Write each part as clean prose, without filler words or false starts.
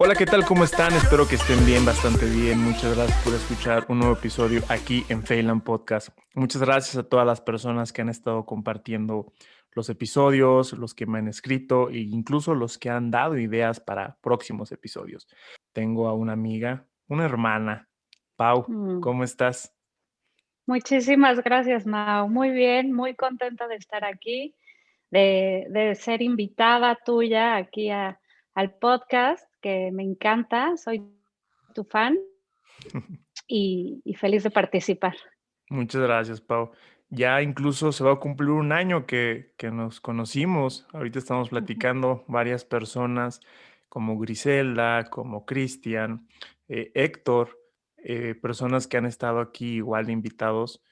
Hola, ¿qué tal? ¿Cómo están? Espero que estén bien, bastante bien. Muchas gracias por escuchar un nuevo episodio aquí en Phelan Podcast. Muchas gracias a todas las personas que han estado compartiendo los episodios, los que me han escrito e incluso los que han dado ideas para próximos episodios. Tengo a una amiga, una hermana. Pau, Mm, ¿cómo estás? Muchísimas gracias, Mao. Muy bien, muy contenta de estar aquí, de ser invitada tuya aquí al podcast, que me encanta. Soy tu fan y feliz de participar. Muchas gracias, Pau. Ya incluso se va a cumplir un año que nos conocimos. Ahorita estamos Ujú. platicando varias personas como Griselda, como Cristian, Héctor, personas que han estado aquí igual de invitados.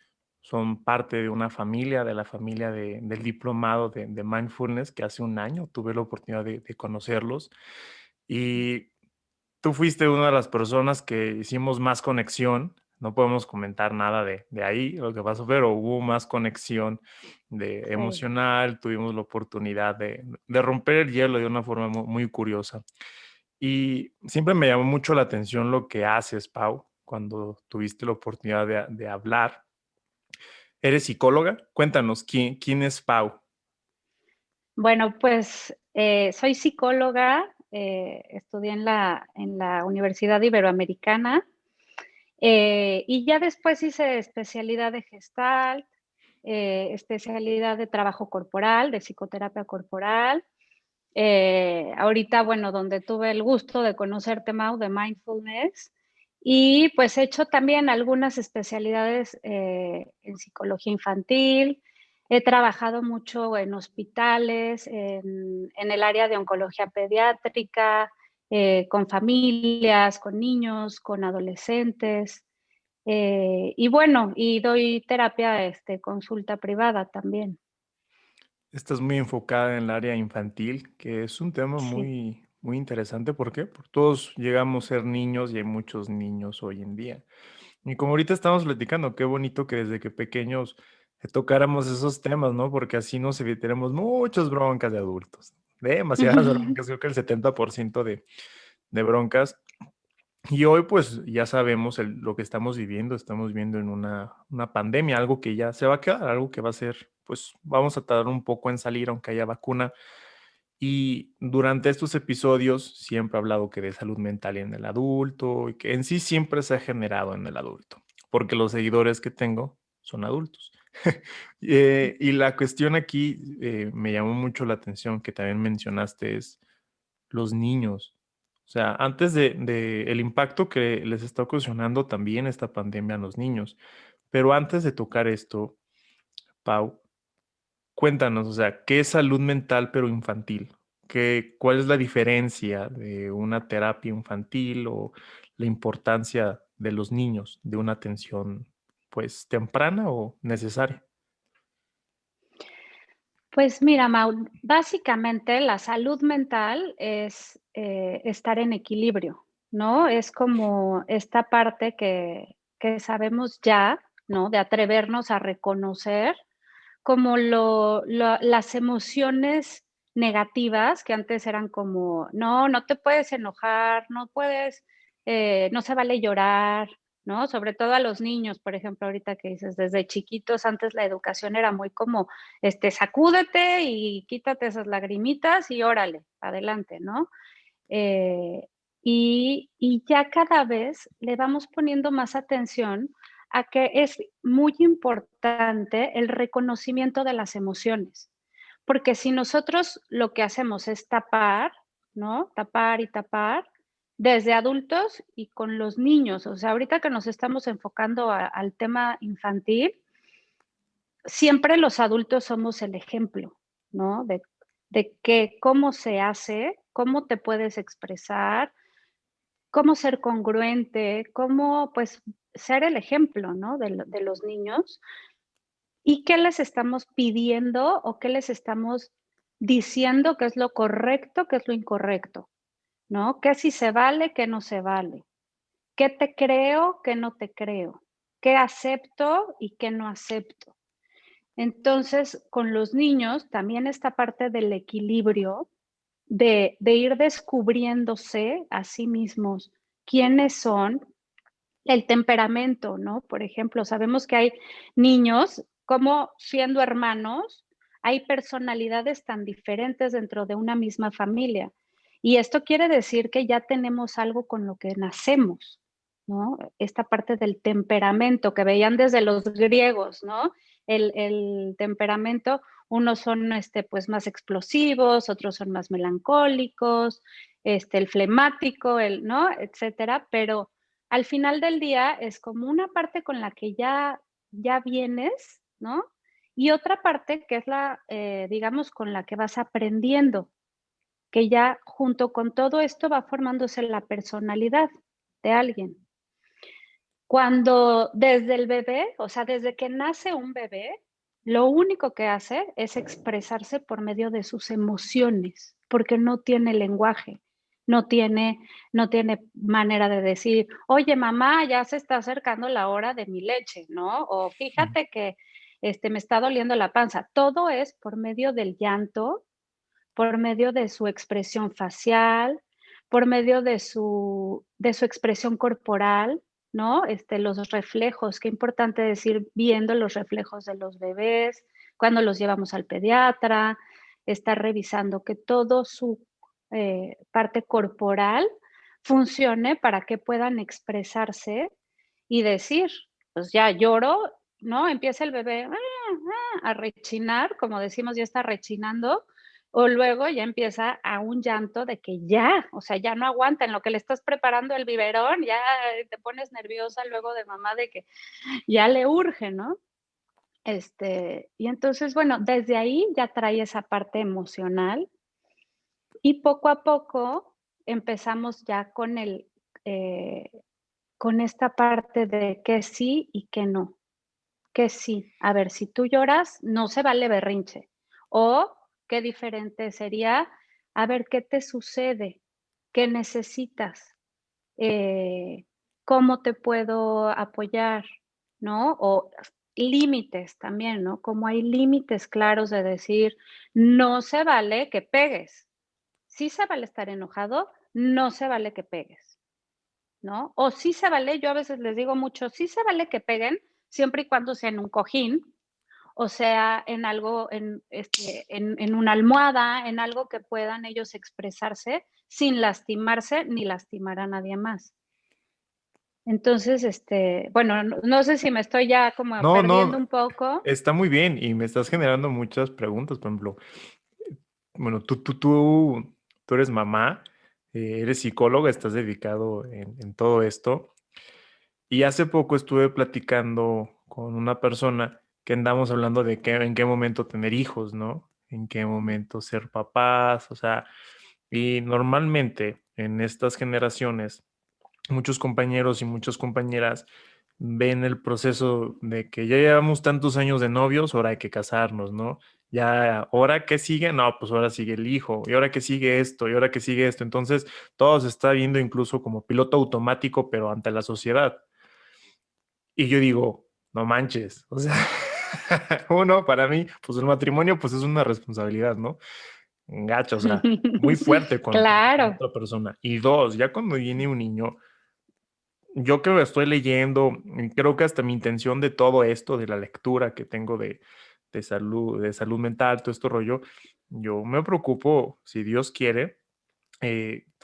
Son parte de una familia, de la familia del diplomado de Mindfulness, que hace un año tuve la oportunidad de conocerlos. Y tú fuiste una de las personas que hicimos más conexión. No podemos comentar nada de ahí, lo que pasó, pero hubo más conexión de Sí. emocional. Tuvimos la oportunidad de romper el hielo de una forma muy curiosa. Y siempre me llamó mucho la atención lo que haces, Pau, cuando tuviste la oportunidad de hablar. ¿Eres psicóloga? Cuéntanos, ¿quién es Pau? Bueno, pues soy psicóloga, estudié en la Universidad Iberoamericana. Y ya después hice especialidad de Gestalt, especialidad de trabajo corporal, de psicoterapia corporal. Ahorita, bueno, donde tuve el gusto de conocerte, Mau, de mindfulness. Y pues he hecho también algunas especialidades en psicología infantil. He trabajado mucho en hospitales, en el área de oncología pediátrica, con familias, con niños, con adolescentes. Y bueno, y doy terapia, consulta privada también. Estás muy enfocada en el área infantil, que es un tema Sí. muy interesante. ¿Por qué? Porque todos llegamos a ser niños y hay muchos niños hoy en día. Y como ahorita estamos platicando, qué bonito que desde que pequeños tocáramos esos temas, ¿no? Porque así nos evitaremos muchas broncas de adultos. Demasiadas broncas, creo que el 70% de broncas. Y hoy pues ya sabemos lo que estamos viviendo en una pandemia, algo que ya se va a quedar, algo que va a ser, pues vamos a tardar un poco en salir aunque haya vacuna. Y durante estos episodios siempre he hablado que de salud mental en el adulto y que en sí siempre se ha generado en el adulto, porque los seguidores que tengo son adultos. Y la cuestión aquí me llamó mucho la atención que también mencionaste es los niños. O sea, antes de el impacto que les está ocasionando también esta pandemia a los niños. Pero antes de tocar esto, Pau, cuéntanos, o sea, ¿qué es salud mental pero infantil? ¿Cuál es la diferencia de una terapia infantil o la importancia de los niños de una atención, pues, temprana o necesaria? Pues mira, Mau, básicamente la salud mental es estar en equilibrio, ¿no? Es como esta parte que sabemos ya, ¿no? De atrevernos a reconocer como las emociones negativas que antes eran como, no, no te puedes enojar, no puedes, no se vale llorar, ¿no? Sobre todo a los niños, por ejemplo, ahorita que dices, desde chiquitos, antes la educación era muy como, sacúdete y quítate esas lagrimitas y órale, adelante, ¿no? Eh, y ya cada vez le vamos poniendo más atención a que es muy importante el reconocimiento de las emociones, porque si nosotros lo que hacemos es tapar, ¿no? Tapar y tapar, desde adultos y con los niños, o sea, ahorita que nos estamos enfocando al tema infantil, siempre los adultos somos el ejemplo, ¿no? De que cómo se hace, cómo te puedes expresar, cómo ser congruente, cómo, pues, ser el ejemplo, ¿no? De los niños, y qué les estamos pidiendo o qué les estamos diciendo que es lo correcto, qué es lo incorrecto, ¿no? Qué sí se vale, qué no se vale, qué te creo, qué no te creo, qué acepto y qué no acepto. Entonces, con los niños también esta parte del equilibrio de ir descubriéndose a sí mismos quiénes son, el temperamento, ¿no? Por ejemplo, sabemos que hay niños, como siendo hermanos, hay personalidades tan diferentes dentro de una misma familia. Y esto quiere decir que ya tenemos algo con lo que nacemos, ¿no? Esta parte del temperamento que veían desde los griegos, ¿no? El temperamento, unos son pues más explosivos, otros son más melancólicos, el flemático, ¿no? Etcétera, pero al final del día es como una parte con la que ya vienes, ¿no? Y otra parte que es digamos, con la que vas aprendiendo, que ya junto con todo esto va formándose la personalidad de alguien. Cuando desde el bebé, o sea, desde que nace un bebé, lo único que hace es expresarse por medio de sus emociones, porque no tiene lenguaje, no tiene no tiene manera de decir: "Oye, mamá, ya se está acercando la hora de mi leche", ¿no? O Mm. fíjate que, me está doliendo la panza. Todo es por medio del llanto, por medio de su expresión facial, por medio de su expresión corporal, ¿no? Los reflejos, qué importante decir, viendo los reflejos de los bebés, cuando los llevamos al pediatra, estar revisando que todo su, parte corporal funcione para que puedan expresarse y decir, pues ya lloro, ¿no? Empieza el bebé, a rechinar, como decimos, ya está rechinando, o luego ya empieza a un llanto de que ya, o sea, ya no aguanta, en lo que le estás preparando el biberón, ya te pones nerviosa luego de mamá de que ya le urge, ¿no? Y entonces, bueno, desde ahí ya trae esa parte emocional y poco a poco empezamos ya eh, con esta parte de que sí y que no. Que sí. A ver, si tú lloras, no se vale berrinche. O qué diferente sería, a ver, ¿qué te sucede? ¿Qué necesitas? Eh, ¿Cómo te puedo apoyar? ¿No? O límites también, ¿no? Como hay límites claros de decir, no se vale que pegues. Sí se vale estar enojado, no se vale que pegues. ¿No? O sí se vale, yo a veces les digo mucho, sí se vale que peguen, siempre y cuando sea en un cojín, o sea, en algo, en una almohada, en algo que puedan ellos expresarse sin lastimarse ni lastimar a nadie más. Entonces, bueno, no sé si me estoy ya como No, perdiendo no, un poco. está muy bien y me estás generando muchas preguntas, por ejemplo, bueno, tú eres mamá, eres psicóloga, estás dedicado en todo esto. Y hace poco estuve platicando con una persona que andamos hablando de en qué momento tener hijos, ¿no? En qué momento ser papás, o sea, y normalmente en estas generaciones, muchos compañeros y muchas compañeras ven el proceso de que ya llevamos tantos años de novios, ahora hay que casarnos, ¿no? Ya, ¿ahora qué sigue? No, pues ahora sigue el hijo, y ahora que sigue esto, y ahora que sigue esto. Entonces, todo se está viendo incluso como piloto automático, pero ante la sociedad. Y yo digo, no manches, o sea, uno, para mí, pues el matrimonio, pues es una responsabilidad, ¿no? Gacho, o sea, muy fuerte con Claro. otra persona. Y dos, ya cuando viene un niño, yo que estoy leyendo, y creo que hasta mi intención de todo esto, de la lectura que tengo de salud mental, todo este rollo, yo me preocupo, si Dios quiere,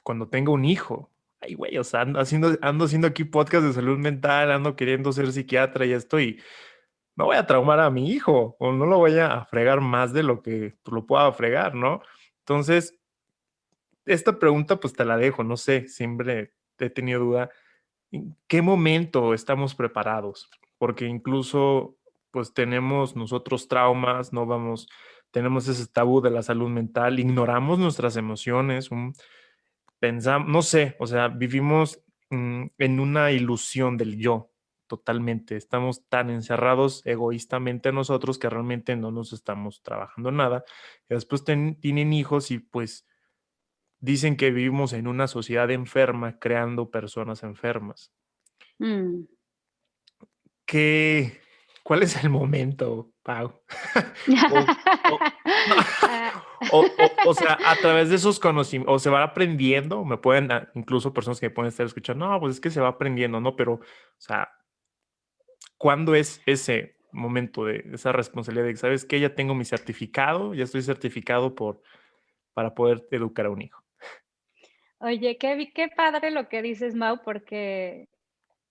cuando tenga un hijo. Ay, güey, o sea, ando haciendo aquí podcast de salud mental, ando queriendo ser psiquiatra y esto, y no voy a traumar a mi hijo, o no lo voy a fregar más de lo que pues, lo pueda fregar, ¿no? Entonces, esta pregunta pues te la dejo, no sé, siempre he tenido duda, ¿en qué momento estamos preparados? Porque incluso pues tenemos nosotros traumas, no vamos, tenemos ese tabú de la salud mental, ignoramos nuestras emociones, pensamos, no sé, o sea, vivimos en una ilusión del yo, totalmente. Estamos tan encerrados egoístamente nosotros que realmente no nos estamos trabajando nada. Y después tienen hijos y pues dicen que vivimos en una sociedad enferma, creando personas enfermas. Mm. ¿Qué? ¿Cuál es el momento, Pau? O o no, Ah, o sea, a través de esos conocimientos o se va aprendiendo, me pueden, incluso personas que pueden estar escuchando, no, pues es que se va aprendiendo, ¿no? Pero, o sea, ¿cuándo es ese momento de esa responsabilidad de que, sabes qué? Ya tengo mi certificado, ya estoy certificado para poder educar a un hijo. Oye, qué padre lo que dices, Mau, porque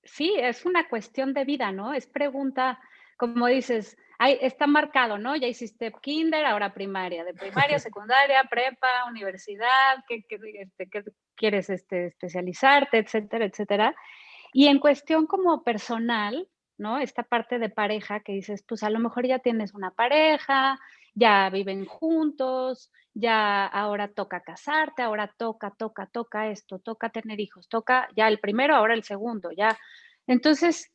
sí, es una cuestión de vida, ¿no? Es pregunta, como dices, ahí está marcado, ¿no? Ya hiciste kinder, ahora primaria, de primaria, secundaria, prepa, universidad, qué quieres especializarte, etcétera, etcétera. Y en cuestión como personal, ¿no? Esta parte de pareja que dices, pues a lo mejor ya tienes una pareja, ya viven juntos, ya ahora toca casarte, ahora toca esto, toca tener hijos, toca ya el primero, ahora el segundo, ya. Entonces,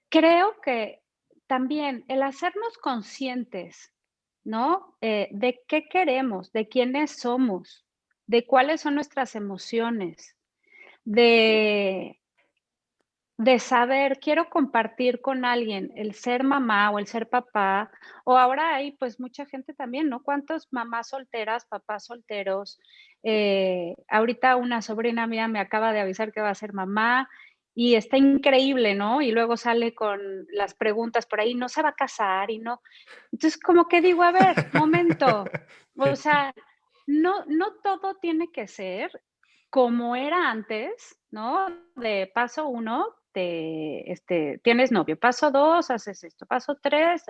creo que también el hacernos conscientes, ¿no? De qué queremos, de quiénes somos, de cuáles son nuestras emociones, de saber, quiero compartir con alguien el ser mamá o el ser papá, o ahora hay, pues, mucha gente también, ¿no? ¿Cuántas mamás solteras, papás solteros? Ahorita una sobrina mía me acaba de avisar que va a ser mamá y está increíble, ¿no? Y luego sale con las preguntas por ahí, ¿no se va a casar? Y no. Entonces, como que digo, a ver, momento, o Sí. sea, no todo tiene que ser como era antes, ¿no? De paso uno tienes novio, paso 2 haces esto, paso 3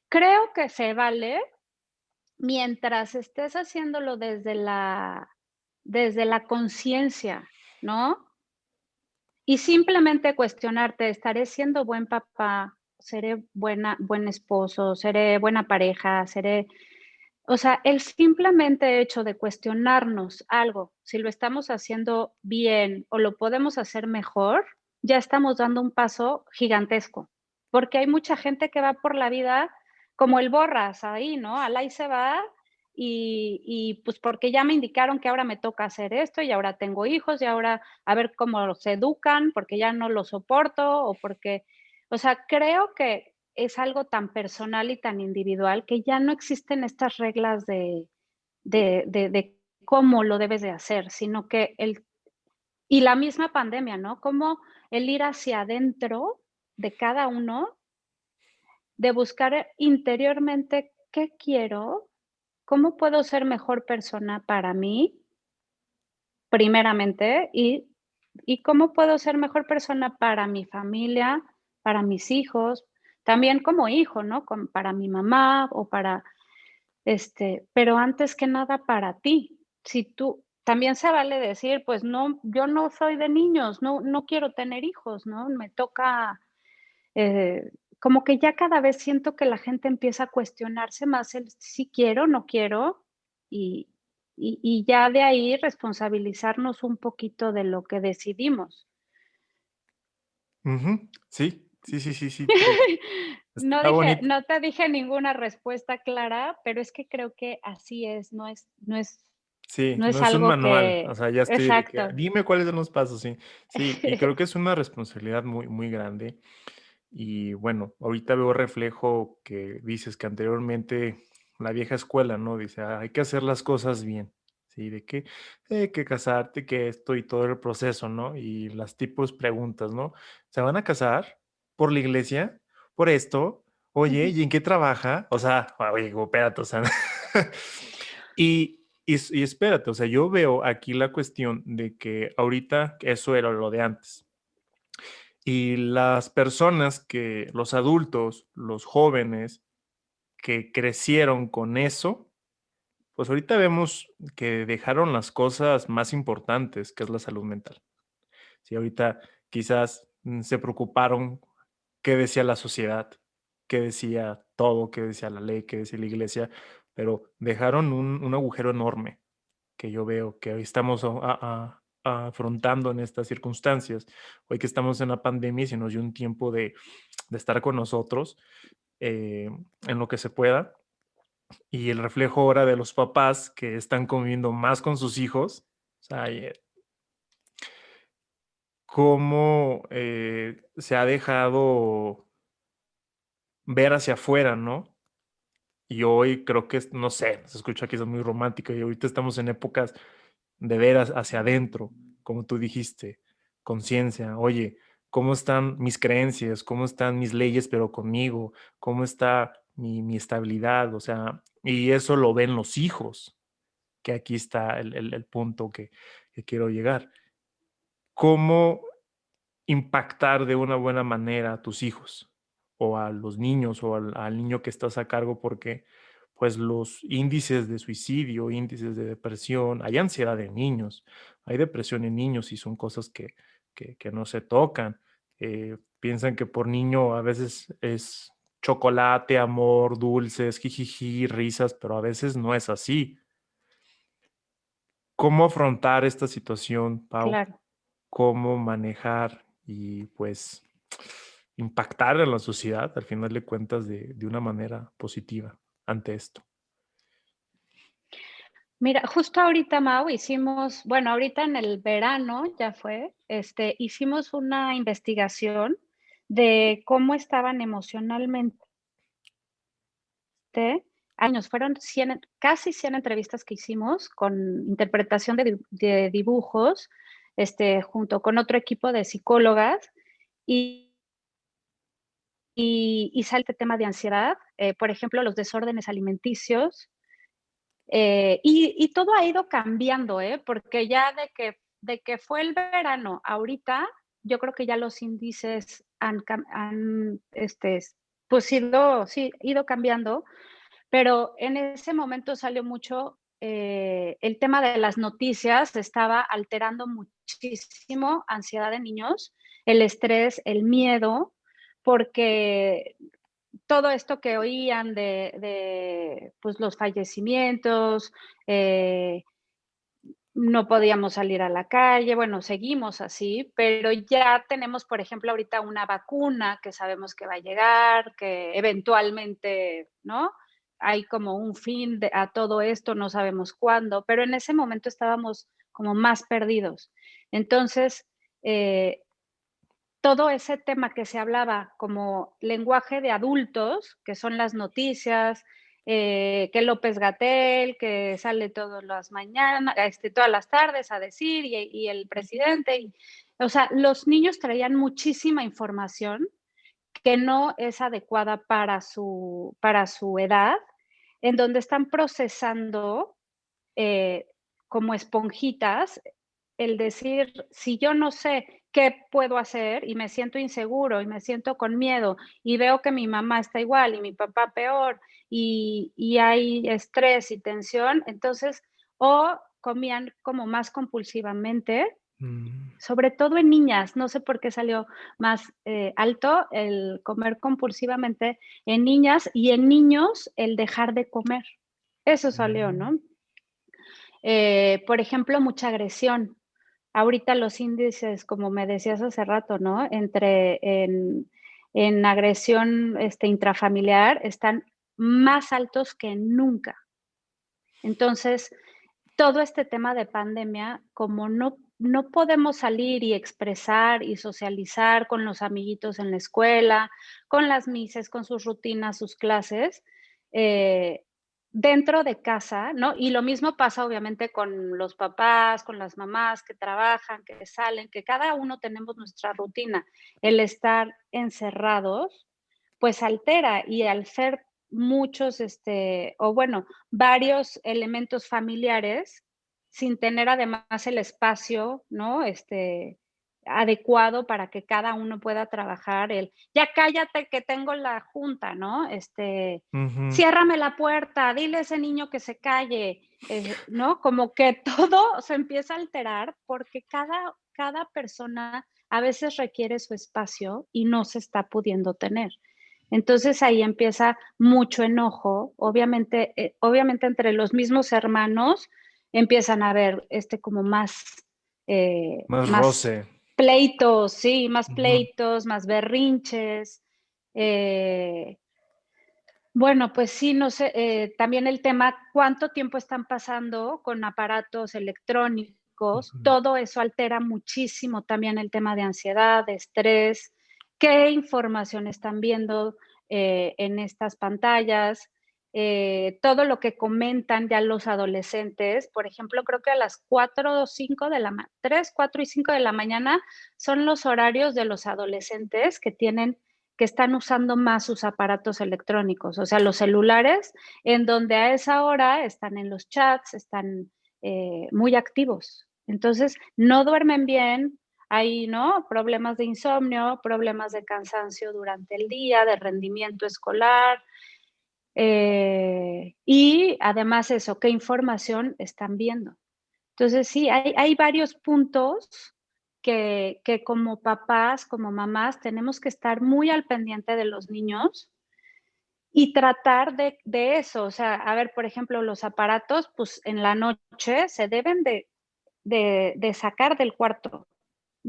creo que se vale mientras estés haciéndolo desde la conciencia, ¿no? Y simplemente cuestionarte, ¿estaré siendo buen papá? ¿Seré buen esposo? ¿Seré buena pareja? ¿Seré o sea, el simplemente hecho de cuestionarnos algo, si lo estamos haciendo bien o lo podemos hacer mejor, ya estamos dando un paso gigantesco, porque hay mucha gente que va por la vida como el borras ahí, ¿no? Al ahí se va pues porque ya me indicaron que ahora me toca hacer esto y ahora tengo hijos y ahora a ver cómo los educan porque ya no los soporto o porque, o sea, creo que es algo tan personal y tan individual que ya no existen estas reglas de cómo lo debes de hacer, sino que y la misma pandemia, ¿no? Cómo el ir hacia adentro de cada uno, de buscar interiormente qué quiero, cómo puedo ser mejor persona para mí, primeramente, y cómo puedo ser mejor persona para mi familia, para mis hijos, también como hijo, ¿no? Para mi mamá o para, pero antes que nada para ti. Si tú también se vale decir, pues no, yo no soy de niños, no quiero tener hijos, ¿no? Me toca, como que ya cada vez siento que la gente empieza a cuestionarse más el si quiero, no quiero, y y ya de ahí responsabilizarnos un poquito de lo que decidimos. Ujú. Sí, sí, sí, sí, sí, No está dije bonito. no te dije ninguna respuesta clara, pero es que creo que así es, Sí, no no es es un algo manual, o que sea, ya estoy de que exacto. dime cuáles son los pasos, sí. Sí, y creo que es una responsabilidad muy, muy grande. Y bueno, ahorita veo reflejo que dices que anteriormente la vieja escuela, ¿no? Dice: "Ah, hay que hacer las cosas bien", ¿sí? De que casarte, que esto y todo el proceso, ¿no? Y las tipos preguntas, ¿no? ¿Se van a casar? ¿Por la iglesia? ¿Por esto? Oye, Ujú. ¿y en qué trabaja? O sea, oye, digo, espérate, o sea, y espérate, o sea, yo veo aquí la cuestión de que ahorita eso era lo de antes. Y las personas que los adultos, los jóvenes que crecieron con eso, pues ahorita vemos que dejaron las cosas más importantes, que es la salud mental. Sí, ahorita quizás, se preocuparon qué decía la sociedad, qué decía todo, qué decía la ley, qué decía la iglesia, pero dejaron un agujero enorme que yo veo que hoy estamos afrontando en estas circunstancias. Hoy que estamos en la pandemia y se nos dio un tiempo de estar con nosotros en lo que se pueda. Y el reflejo ahora de los papás que están conviviendo más con sus hijos, o sea, cómo se ha dejado ver hacia afuera, ¿no? Y hoy creo que, no sé, se escucha quizás muy romántico y ahorita estamos en épocas de ver hacia adentro, como tú dijiste, conciencia. Oye, ¿cómo están mis creencias? ¿Cómo están mis leyes, pero conmigo? ¿Cómo está mi estabilidad? O sea, y eso lo ven los hijos, que aquí está el punto que quiero llegar. ¿Cómo impactar de una buena manera a tus hijos o a los niños o al niño que estás a cargo? Porque pues los índices de suicidio, índices de depresión, hay ansiedad en niños, hay depresión en niños y son cosas que no se tocan. Piensan que por niño a veces es chocolate, amor, dulces, jijiji, risas, pero a veces no es así. ¿Cómo afrontar esta situación, Pau? Claro. ¿Cómo manejar y pues impactar en la sociedad, al final de cuentas, de una manera positiva ante esto? Mira, justo ahorita, Mau, hicimos, bueno, ahorita en el verano ya fue, hicimos una investigación de cómo estaban emocionalmente años. Fueron 100, casi 100 entrevistas que hicimos con interpretación de dibujos, junto con otro equipo de psicólogas y, y sale el tema de ansiedad, por ejemplo, los desórdenes alimenticios, y todo ha ido cambiando, porque ya de que fue el verano ahorita, yo creo que ya los índices han pues sí, ido cambiando, pero en ese momento salió mucho, el tema de las noticias estaba alterando muchísimo ansiedad en niños, el estrés, el miedo, porque todo esto que oían pues, los fallecimientos, no podíamos salir a la calle, bueno, seguimos así, pero ya tenemos, por ejemplo, ahorita una vacuna que sabemos que va a llegar, que eventualmente, ¿no? Hay como un fin a todo esto, no sabemos cuándo, pero en ese momento estábamos como más perdidos. Entonces, eh, todo ese tema que se hablaba como lenguaje de adultos, que son las noticias, que López-Gatell, que sale todas las mañanas, todas las tardes a decir, y el presidente, o sea, los niños traían muchísima información que no es adecuada para su edad, en donde están procesando eh, como esponjitas, el decir, si yo no sé qué puedo hacer y me siento inseguro y me siento con miedo y veo que mi mamá está igual y mi papá peor y hay estrés y tensión, entonces o comían como más compulsivamente, Mm, sobre todo en niñas, no sé por qué salió más alto el comer compulsivamente en niñas y en niños el dejar de comer. Eso salió, mm, ¿no? Por ejemplo, mucha agresión. Ahorita los índices, como me decías hace rato, ¿no? En agresión intrafamiliar están más altos que nunca. Entonces, todo este tema de pandemia, como no podemos salir y expresar y socializar con los amiguitos en la escuela, con las mises, con sus rutinas, sus clases, eh, dentro de casa, ¿no? Y lo mismo pasa obviamente con los papás, con las mamás que trabajan, que salen, que cada uno tenemos nuestra rutina. El estar encerrados, pues altera y al ser muchos, o bueno, varios elementos familiares, sin tener además el espacio, ¿no? Adecuado para que cada uno pueda trabajar ya cállate que tengo la junta, ¿no? ujú. Ciérrame la puerta, dile a ese niño que se calle, ¿no? Como que todo se empieza a alterar porque cada persona a veces requiere su espacio y no se está pudiendo tener. Entonces ahí empieza mucho enojo, obviamente entre los mismos hermanos empiezan a haber como Más más roce. pleitos, sí, más Ujú. pleitos, más berrinches. eh, bueno, pues sí, no sé, también el tema, cuánto tiempo están pasando con aparatos electrónicos, Ujú. todo eso altera muchísimo también el tema de ansiedad, de estrés, qué información están viendo, en estas pantallas, todo lo que comentan ya los adolescentes. Por ejemplo, creo que a las 4 o 5 de la 3, 4 y 5 de la mañana son los horarios de los adolescentes que están usando más sus aparatos electrónicos, o sea, los celulares, en donde a esa hora están en los chats, están muy activos. Entonces, no duermen bien, hay, ¿no?, problemas de insomnio, problemas de cansancio durante el día, de rendimiento escolar, y además eso, ¿qué información están viendo? Entonces, sí, hay varios puntos que como papás, como mamás, tenemos que estar muy al pendiente de los niños y tratar de eso. O sea, a ver, por ejemplo, los aparatos, pues, en la noche se deben de sacar del cuarto,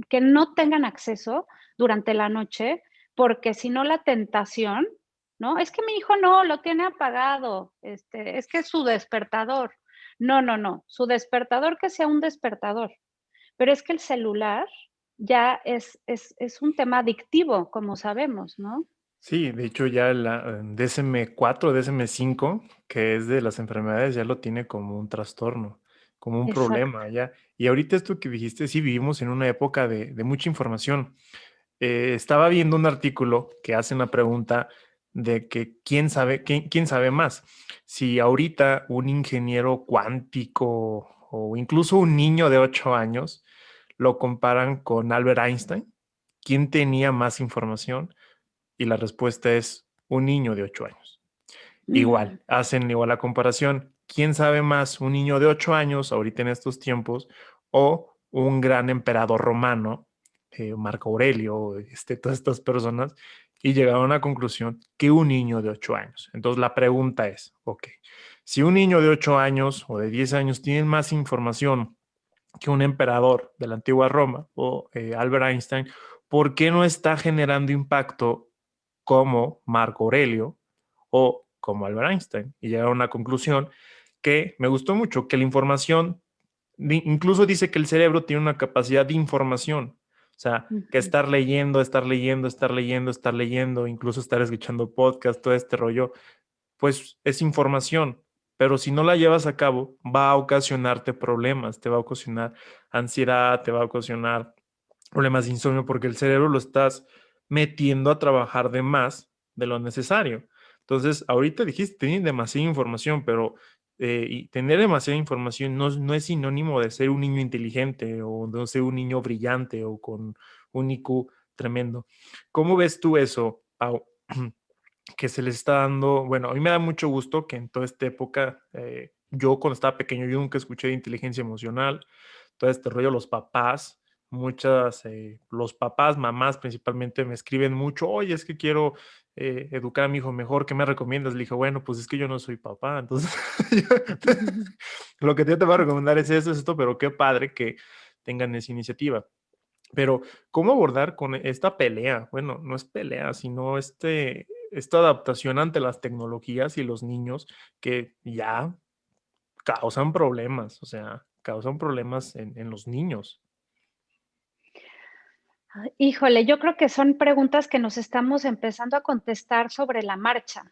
que no tengan acceso durante la noche, porque si no la tentación, ¿no? Es que mi hijo no, lo tiene apagado, es que es su despertador. No, no, no, su despertador que sea un despertador, pero es que el celular ya es un tema adictivo, como sabemos, ¿no? Sí, de hecho ya la DSM-4, DSM-5, que es de las enfermedades, ya lo tiene como un trastorno, como un Exacto. problema ya. Y ahorita esto que dijiste, sí, vivimos en una época de mucha información. Estaba viendo un artículo que hace una pregunta de que quién sabe más. Si ahorita un ingeniero cuántico o incluso un niño de 8 años lo comparan con Albert Einstein, ¿quién tenía más información? Y la respuesta es un niño de 8 años. Mm, Igual, hacen igual la comparación. ¿Quién sabe más, un niño de 8 años ahorita en estos tiempos o un gran emperador romano, Marco Aurelio, todas estas personas? Y llegaron a la conclusión que un niño de 8 años. Entonces la pregunta es, ok, si un niño de 8 años o de 10 años tiene más información que un emperador de la antigua Roma o Albert Einstein, ¿por qué no está generando impacto como Marco Aurelio o como Albert Einstein? Y llegaron a una conclusión que me gustó mucho, que la información, incluso dice que el cerebro tiene una capacidad de información, o sea, que ujú. estar leyendo, estar leyendo, estar leyendo, estar leyendo, incluso estar escuchando podcast, todo este rollo, pues es información, pero si no la llevas a cabo, va a ocasionarte problemas, te va a ocasionar ansiedad, te va a ocasionar problemas de insomnio, porque el cerebro lo estás metiendo a trabajar de más de lo necesario. Entonces, ahorita dijiste, tienen demasiada información, pero y tener demasiada información no es sinónimo de ser un niño inteligente o de ser un niño brillante o con un IQ tremendo. ¿Cómo ves tú eso, Pau? Que se les está dando, bueno, a mí me da mucho gusto que en toda esta época, yo cuando estaba pequeño, yo nunca escuché de inteligencia emocional, todo este rollo, los papás, los papás, mamás principalmente me escriben mucho, oye, es que quiero educar a mi hijo mejor, ¿qué me recomiendas? Le dije, bueno, pues es que yo no soy papá, entonces lo que yo te voy a recomendar es eso, es esto, pero qué padre que tengan esa iniciativa. Pero, ¿cómo abordar con esta pelea? Bueno, no es pelea, sino esta adaptación ante las tecnologías y los niños que ya causan problemas, o sea, causan problemas en los niños. Híjole, yo creo que son preguntas que nos estamos empezando a contestar sobre la marcha,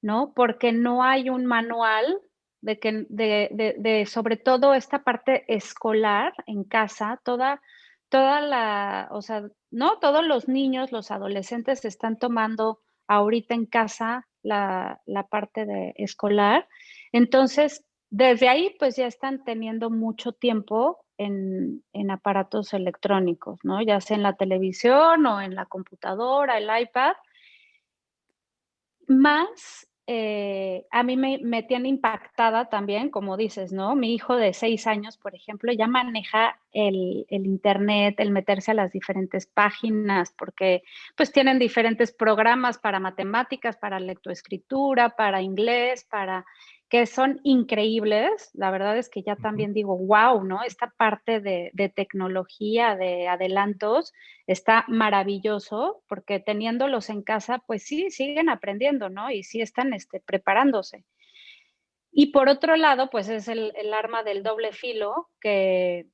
¿no? Porque no hay un manual de sobre todo esta parte escolar en casa, toda la, o sea, ¿no? Todos los niños, los adolescentes están tomando ahorita en casa la parte de escolar. Entonces, desde ahí, pues, ya están teniendo mucho tiempo en aparatos electrónicos, ¿no? Ya sea en la televisión o en la computadora, el iPad. Más, a mí me tiene impactada también, como dices, ¿no? Mi hijo de 6 años, por ejemplo, ya maneja el Internet, el meterse a las diferentes páginas, porque, pues, tienen diferentes programas para matemáticas, para lectoescritura, para inglés, para que son increíbles. La verdad es que ya Ujú. también digo: "Guau", ¿no? Esta parte de tecnología, de adelantos, está maravilloso, porque teniéndolos en casa, pues sí, siguen aprendiendo, ¿no? Y sí están, preparándose. Y por otro lado, pues es el arma del doble filo, que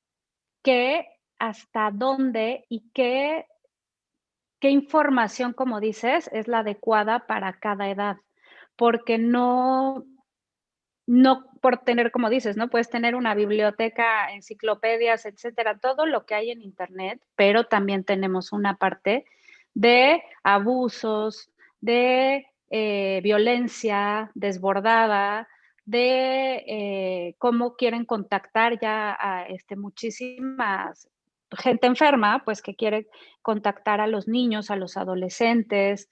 hasta dónde y qué qué información, como dices, es la adecuada para cada edad, porque no por tener, como dices, ¿no? Puedes tener una biblioteca, enciclopedias, etcétera, todo lo que hay en Internet, pero también tenemos una parte de abusos, de, violencia desbordada, de, cómo quieren contactar ya a, muchísimas gente enferma, pues, que quiere contactar a los niños, a los adolescentes,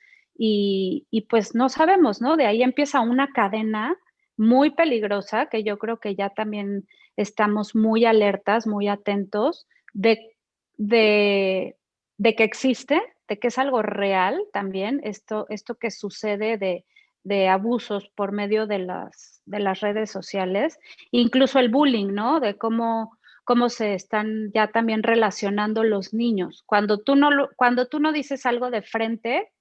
pues, no sabemos, ¿no? De ahí empieza una cadena muy peligrosa, que yo creo que ya también estamos muy alertas, muy atentos de de que existe, de que es algo real también, esto que sucede de abusos por medio de las redes sociales, incluso el bullying, ¿no? De cómo se están ya también relacionando los niños. Cuando tú no dices algo de frente,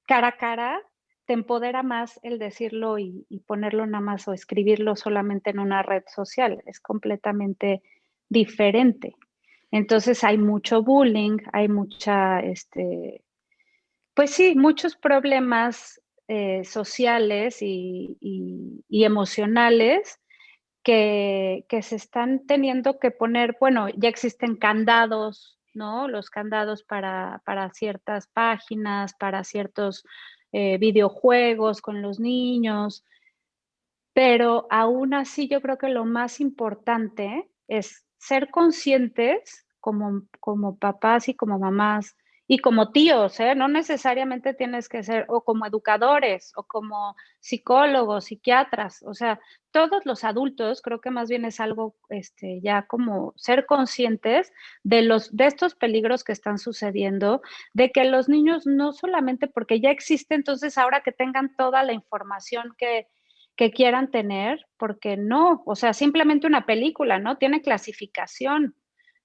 cara a cara, te empodera más el decirlo y ponerlo nada más o escribirlo solamente en una red social, es completamente diferente. Entonces, hay mucho bullying, hay mucha, pues sí, muchos problemas, sociales y emocionales que se están teniendo que poner, bueno, ya existen candados, ¿no? Los candados para ciertas páginas, para ciertos, videojuegos con los niños, pero aún así yo creo que lo más importante es ser conscientes como papás y como mamás y como tíos, ¿eh? No necesariamente tienes que ser o como educadores o como psicólogos, psiquiatras, o sea, todos los adultos, creo que más bien es algo, ya como ser conscientes de estos peligros que están sucediendo, de que los niños no solamente porque ya existe, entonces ahora que tengan toda la información que quieran tener, porque no, o sea, simplemente una película, ¿no? Tiene clasificación.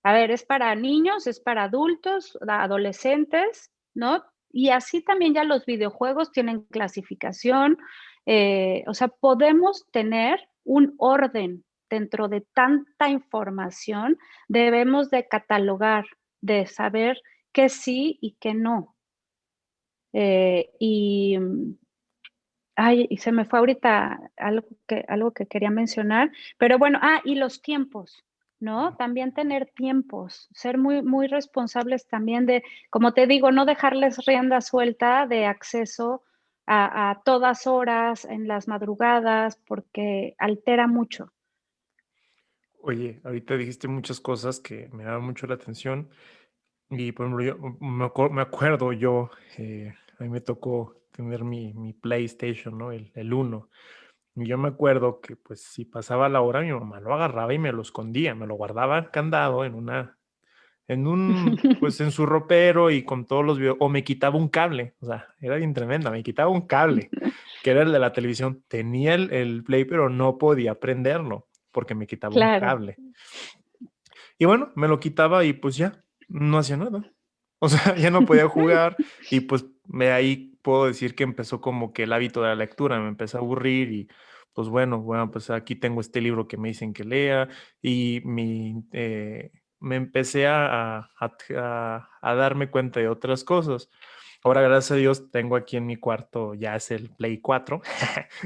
A ver, es para niños, es para adultos, adolescentes, ¿no? Y así también ya los videojuegos tienen clasificación. O sea, podemos tener un orden dentro de tanta información. Debemos de catalogar, de saber qué sí y qué no. Y ay, y se me fue ahorita algo que quería mencionar, pero bueno, y los tiempos, ¿no? También tener tiempos, ser muy responsables también de, como te digo, no dejarles rienda suelta de acceso a todas horas, en las madrugadas, porque altera mucho. Oye, ahorita dijiste muchas cosas que me llaman mucho la atención y, por ejemplo, yo me acuerdo yo, a mí me tocó tener mi PlayStation, ¿no? El 1. Y yo me acuerdo que, pues, si pasaba la hora, mi mamá lo agarraba y me lo escondía, me lo guardaba candado pues, en su ropero y con todos los videos, o me quitaba un cable, o sea, era bien tremenda, me quitaba un cable, que era el de la televisión. Tenía el Play, pero no podía prenderlo, porque me quitaba un Claro. cable. Y bueno, me lo quitaba y, pues, ya, no hacía nada. O sea, ya no podía jugar y, pues, ahí puedo decir que empezó como que el hábito de la lectura, me empecé a aburrir y, pues, bueno, pues, aquí tengo este libro que me dicen que lea y me empecé a darme cuenta de otras cosas. Ahora, gracias a Dios, tengo aquí en mi cuarto, ya es el Play 4,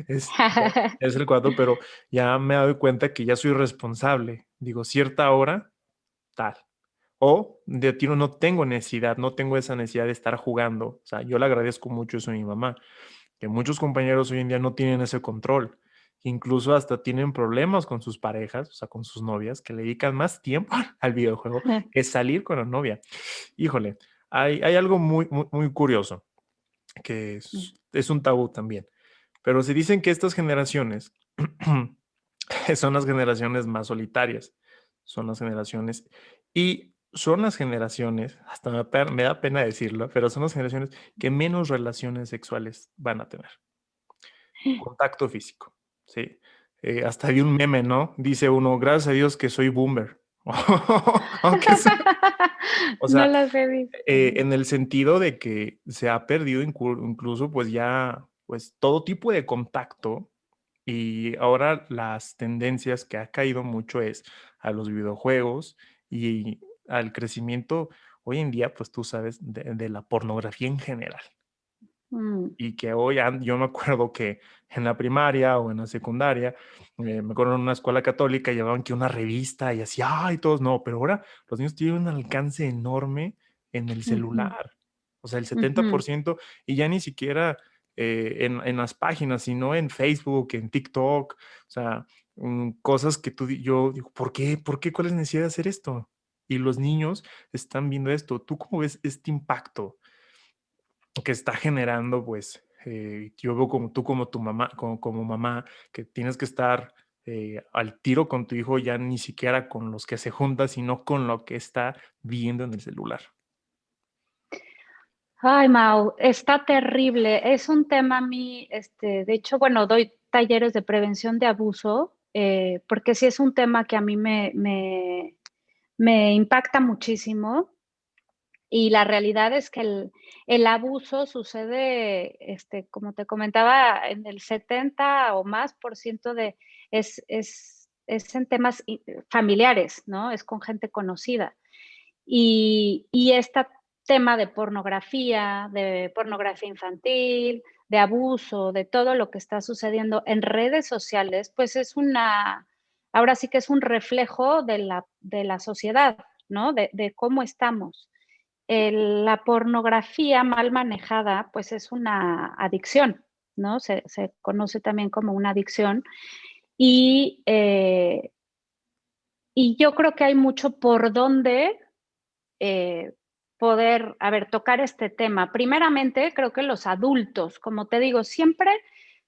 es el 4, pero ya me doy cuenta que ya soy responsable. Digo, cierta hora, tal. O de tiro no tengo necesidad, no tengo esa necesidad de estar jugando. O sea, yo le agradezco mucho eso a mi mamá, que muchos compañeros hoy en día no tienen ese control. Incluso hasta tienen problemas con sus parejas, o sea, con sus novias, que le dedican más tiempo al videojuego que salir con la novia. Híjole, hay algo muy curioso, que es un tabú también. Pero se dicen que estas generaciones son las generaciones más solitarias, son las generaciones y son las generaciones, hasta me da pena decirlo, pero son las generaciones que menos relaciones sexuales van a tener. Contacto físico, ¿sí? Hasta hay un meme, ¿no? Dice uno, gracias a Dios que soy boomer. Aunque sea, o No sea, las he visto. en el sentido de que se ha perdido incluso pues ya pues todo tipo de contacto y ahora las tendencias que ha caído mucho es a los videojuegos y al crecimiento hoy en día, pues tú sabes de la pornografía en general. Mm, Y que hoy, yo me acuerdo que en la primaria o en la secundaria, me acuerdo en una escuela católica llevaban que una revista y así, ay, todos no, pero ahora los niños tienen un alcance enorme en el ujú, celular, o sea, el ujú. 70%, y ya ni siquiera en las páginas, sino en Facebook, en TikTok, o sea, cosas que yo digo, ¿por qué? ¿Por qué? ¿Cuál es la necesidad de hacer esto? Y los niños están viendo esto. ¿Tú cómo ves este impacto que está generando? Pues yo veo como tú, como tu mamá, como mamá, que tienes que estar al tiro con tu hijo, ya ni siquiera con los que se junta, sino con lo que está viendo en el celular. Ay, Mau, está terrible. Es un tema a mí, de hecho, bueno, doy talleres de prevención de abuso, porque sí es un tema que a mí me impacta muchísimo. Y la realidad es que el abuso sucede, como te comentaba, en el 70 o más por ciento de es en temas familiares, ¿no? Es con gente conocida. Y este tema de pornografía infantil, de abuso, de todo lo que está sucediendo en redes sociales, pues ahora sí que es un reflejo de la sociedad, ¿no? De cómo estamos. La pornografía mal manejada, pues es una adicción, ¿no? Se conoce también como una adicción. Y, eh, y yo creo que hay mucho por donde poder, a ver, tocar este tema. Primeramente, creo que los adultos, como te digo, siempre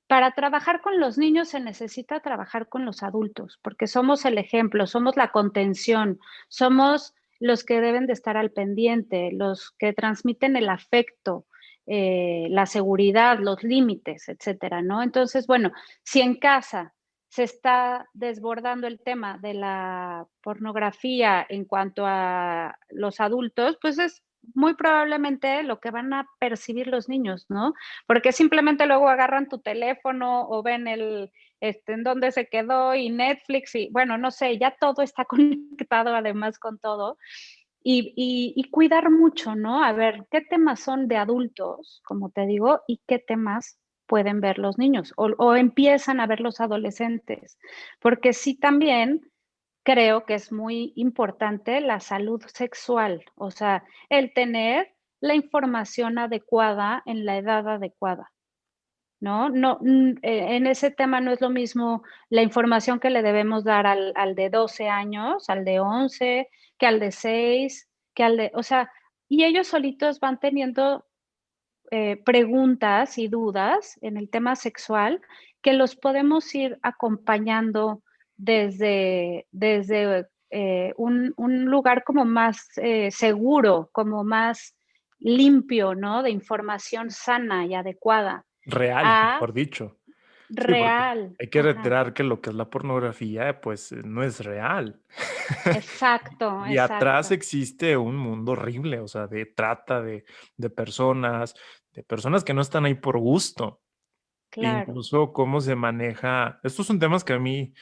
para trabajar con los niños se necesita trabajar con los adultos, porque somos el ejemplo, somos la contención, somos los que deben de estar al pendiente, los que transmiten el afecto, la seguridad, los límites, etcétera, ¿no? Entonces, bueno, si en casa se está desbordando el tema de la pornografía en cuanto a los adultos, pues es muy probablemente lo que van a percibir los niños, ¿no? Porque simplemente luego agarran tu teléfono o ven en dónde se quedó y Netflix y bueno, no sé, ya todo está conectado además con todo. Y cuidar mucho, ¿no? A ver, ¿qué temas son de adultos, como te digo, y qué temas pueden ver los niños o empiezan a ver los adolescentes? Porque sí también creo que es muy importante la salud sexual, o sea, el tener la información adecuada en la edad adecuada, ¿no? No, en ese tema no es lo mismo la información que le debemos dar al de 12 años, al de 11 que al de 6 que al de o sea, y ellos solitos van teniendo, preguntas y dudas en el tema sexual que los podemos ir acompañando desde, un lugar como más, seguro, como más limpio, ¿no? De información sana y adecuada. Real, A mejor dicho. Sí, porque real, hay que ajá, reiterar que lo que es la pornografía, pues no es real. exacto, Y exacto, atrás existe un mundo horrible, o sea, de trata de personas, de personas que no están ahí por gusto. claro, Incluso cómo se maneja. Estos son temas que a mí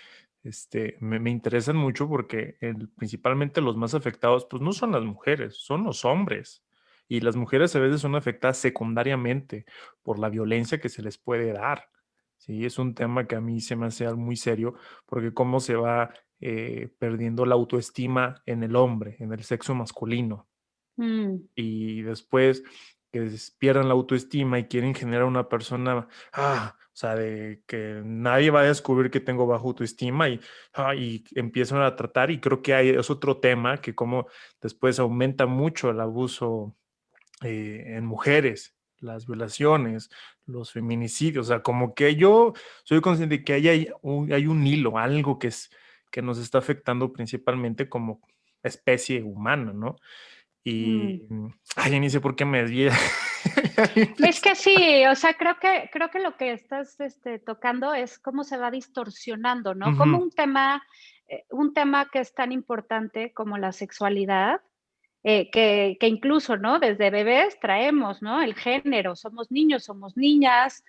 me interesan mucho porque principalmente los más afectados, pues no son las mujeres, son los hombres. Y las mujeres a veces son afectadas secundariamente por la violencia que se les puede dar. Sí, es un tema que a mí se me hace algo muy serio porque cómo se va perdiendo la autoestima en el hombre, en el sexo masculino, mm, y después que pierdan la autoestima y quieren generar una persona, o sea, de que nadie va a descubrir que tengo baja autoestima y empiezan a tratar, y creo que es otro tema que como después aumenta mucho el abuso en mujeres, las violaciones, los feminicidios, o sea, como que yo soy consciente de que hay un hilo, algo que nos está afectando principalmente como especie humana, ¿no? mm. Y, ay, ya ni sé por qué me desvié. Es que sí, o sea, creo que lo que estás, tocando es cómo se va distorsionando, ¿no? Como Ujú, un tema que es tan importante como la sexualidad, que incluso, ¿no? Desde bebés traemos, ¿no? El género, somos niños, somos niñas,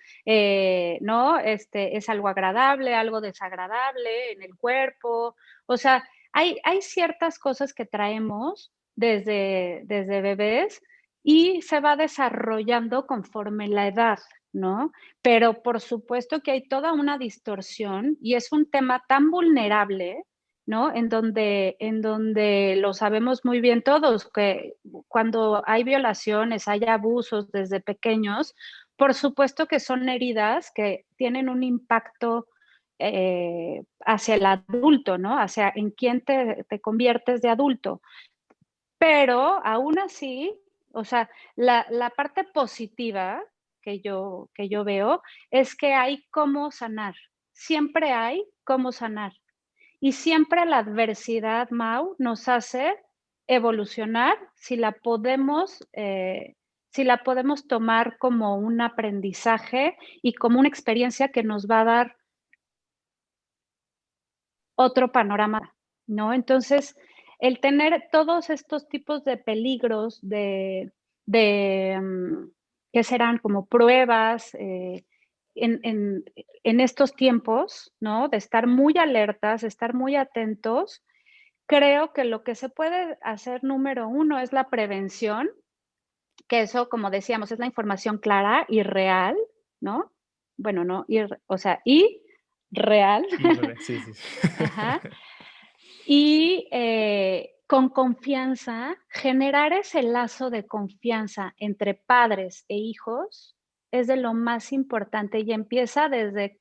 ¿no? Es algo agradable, algo desagradable en el cuerpo. O sea, hay ciertas cosas que traemos desde bebés y se va desarrollando conforme la edad, ¿no? Pero por supuesto que hay toda una distorsión y es un tema tan vulnerable, ¿no? En donde lo sabemos muy bien todos, que cuando hay violaciones, hay abusos desde pequeños, por supuesto que son heridas que tienen un impacto hacia el adulto, ¿no? Hacia en quién te conviertes de adulto. Pero aún así, o sea, la parte positiva que yo veo es que hay cómo sanar. Siempre hay cómo sanar. Y siempre la adversidad, Mau, nos hace evolucionar si la podemos tomar como un aprendizaje y como una experiencia que nos va a dar otro panorama, ¿no? Entonces, el tener todos estos tipos de peligros, de que serán como pruebas, en en en estos tiempos, ¿no? De estar muy alertas, de estar muy atentos. Creo que lo que se puede hacer, número uno, es la prevención, que eso, como decíamos, es la información clara y real, ¿no? Bueno, no, o sea, y real. Sí, sí, sí. Ajá. Y, con confianza, generar ese lazo de confianza entre padres e hijos es de lo más importante y empieza desde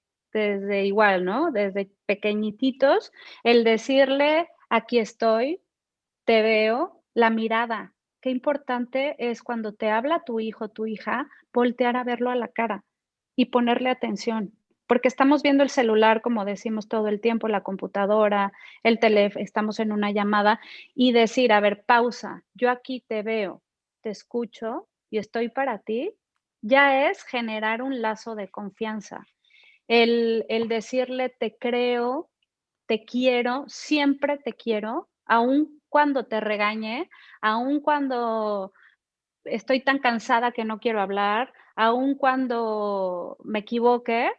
igual, ¿no? Desde pequeñititos, el decirle: "Aquí estoy, te veo", la mirada. Qué importante es cuando te habla tu hijo, tu hija, voltear a verlo a la cara y ponerle atención, porque estamos viendo el celular, como decimos todo el tiempo, la computadora, el teléfono, estamos en una llamada y decir: "A ver, pausa, yo aquí te veo, te escucho y estoy para ti", ya es generar un lazo de confianza. El decirle: "Te creo, te quiero, siempre te quiero, aun cuando te regañe, aun cuando estoy tan cansada que no quiero hablar, aun cuando me equivoque,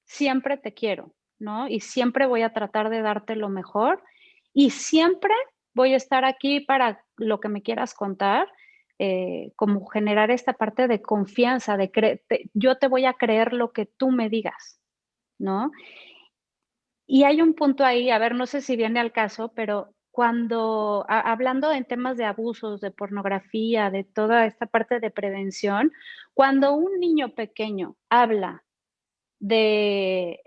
siempre te quiero", ¿no? Y siempre voy a tratar de darte lo mejor, y siempre voy a estar aquí para lo que me quieras contar, como generar esta parte de confianza, yo te voy a creer lo que tú me digas, ¿no? Y hay un punto ahí, a ver, no sé si viene al caso, pero cuando hablando en temas de abusos, de pornografía, de toda esta parte de prevención, cuando un niño pequeño habla de,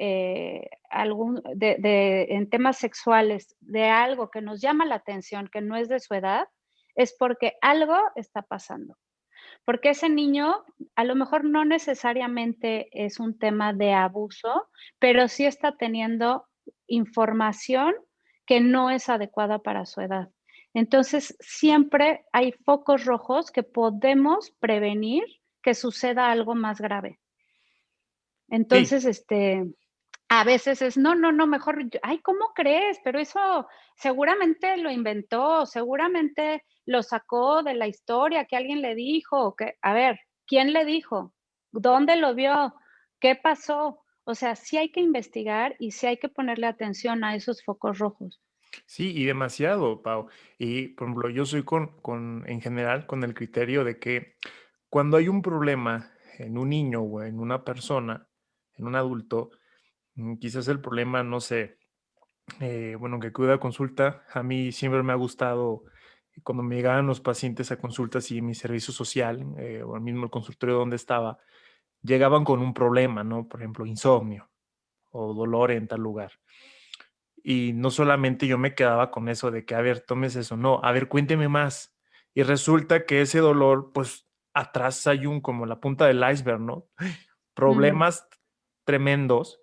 en temas sexuales, de algo que nos llama la atención, que no es de su edad, es porque algo está pasando. Porque ese niño, a lo mejor no necesariamente es un tema de abuso, pero sí está teniendo información que no es adecuada para su edad. Entonces, siempre hay focos rojos que podemos prevenir que suceda algo más grave. Sí, Entonces, a veces es: "No, no, no, mejor yo, ay, ¿cómo crees? Pero eso seguramente lo inventó, seguramente lo sacó de la historia que alguien le dijo, o que", a ver, ¿quién le dijo? ¿Dónde lo vio? ¿Qué pasó? O sea, sí hay que investigar y sí hay que ponerle atención a esos focos rojos. sí, y demasiado, Pau. Y, por ejemplo, yo soy en general, con el criterio de que cuando hay un problema en un niño o en una persona, en un adulto, quizás el problema, no sé, bueno, que acuda a consulta, a mí siempre me ha gustado cuando me llegaban los pacientes a consultas y mi servicio social, o el mismo el consultorio donde estaba, llegaban con un problema, ¿no? Por ejemplo, insomnio o dolor en tal lugar. Y no solamente yo me quedaba con eso de que, a ver, tomes eso, no, a ver, cuénteme más. Y resulta que ese dolor, pues atrás hay como la punta del iceberg, ¿no? Mm, Problemas tremendos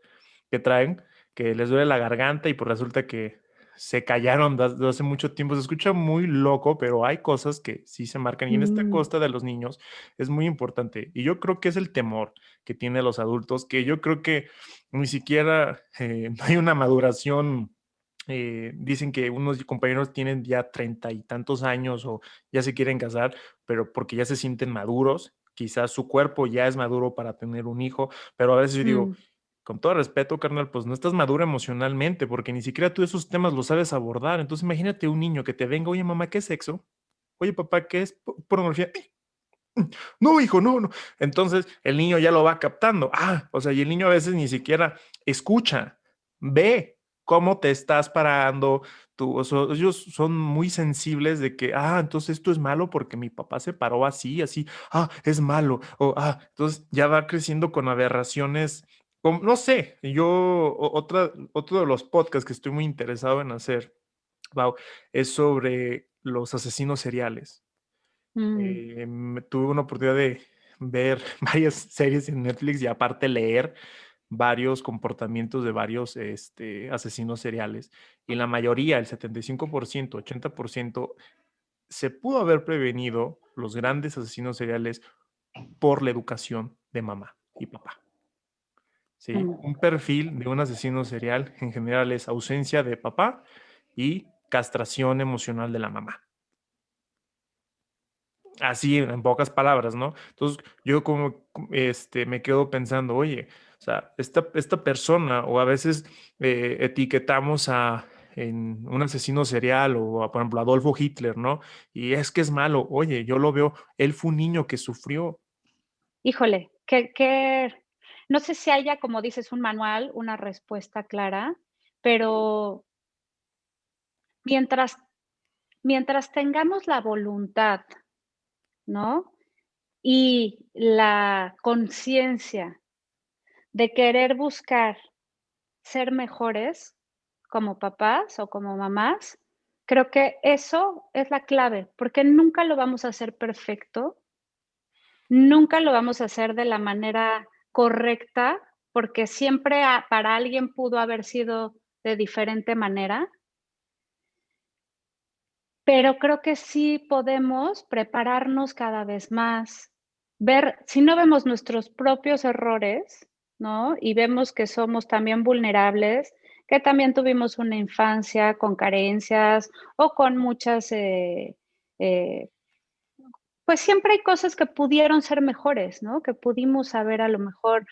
que traen, que les duele la garganta y pues resulta que se callaron desde hace mucho tiempo. Se escucha muy loco, pero hay cosas que sí se marcan y en esta mm, costa de los niños es muy importante. Y yo creo que es el temor que tienen los adultos, que yo creo que ni siquiera no hay una maduración. Dicen que unos compañeros tienen ya 30 y tantos años o ya se quieren casar, pero porque ya se sienten maduros, quizás su cuerpo ya es maduro para tener un hijo, pero a veces yo digo, mm. con todo respeto, carnal, pues no estás maduro emocionalmente, porque ni siquiera tú esos temas los sabes abordar. Entonces imagínate un niño que te venga, oye mamá, ¿qué es sexo? oye papá, ¿qué es pornografía? No, hijo, no, no. Entonces el niño ya lo va captando. O sea, y el niño a veces ni siquiera escucha, ve cómo te estás parando. Tú, o sea, ellos son muy sensibles de que, entonces esto es malo porque mi papá se paró así, así, es malo. Entonces ya va creciendo con aberraciones. No sé, otro de los podcasts que estoy muy interesado en hacer, Pau, es sobre los asesinos seriales. Mm, Tuve una oportunidad de ver varias series en Netflix y aparte leer varios comportamientos de varios asesinos seriales. Y la mayoría, el 75%, 80%, se pudo haber prevenido los grandes asesinos seriales por la educación de mamá y papá. ¿Sí? mm. Un perfil de un asesino serial en general es ausencia de papá y castración emocional de la mamá. Así, en pocas palabras, ¿no? Entonces, yo como me quedo pensando, oye, o sea, esta persona, o a veces etiquetamos en un asesino serial, o por ejemplo, Adolfo Hitler, ¿no? Y es que es malo. Oye, yo lo veo, él fue un niño que sufrió. Híjole, no sé si haya, como dices, un manual, una respuesta clara, pero mientras mientras tengamos la voluntad, ¿no? Y la conciencia de querer buscar ser mejores como papás o como mamás, creo que eso es la clave, porque nunca lo vamos a hacer perfecto, nunca lo vamos a hacer de la manera correcta, porque siempre para alguien pudo haber sido de diferente manera, pero creo que sí podemos prepararnos cada vez más, ver si no vemos nuestros propios errores, ¿no? Y vemos que somos también vulnerables, que también tuvimos una infancia con carencias o con muchas, eh, pues siempre hay cosas que pudieron ser mejores, ¿no? Que pudimos haber a lo mejor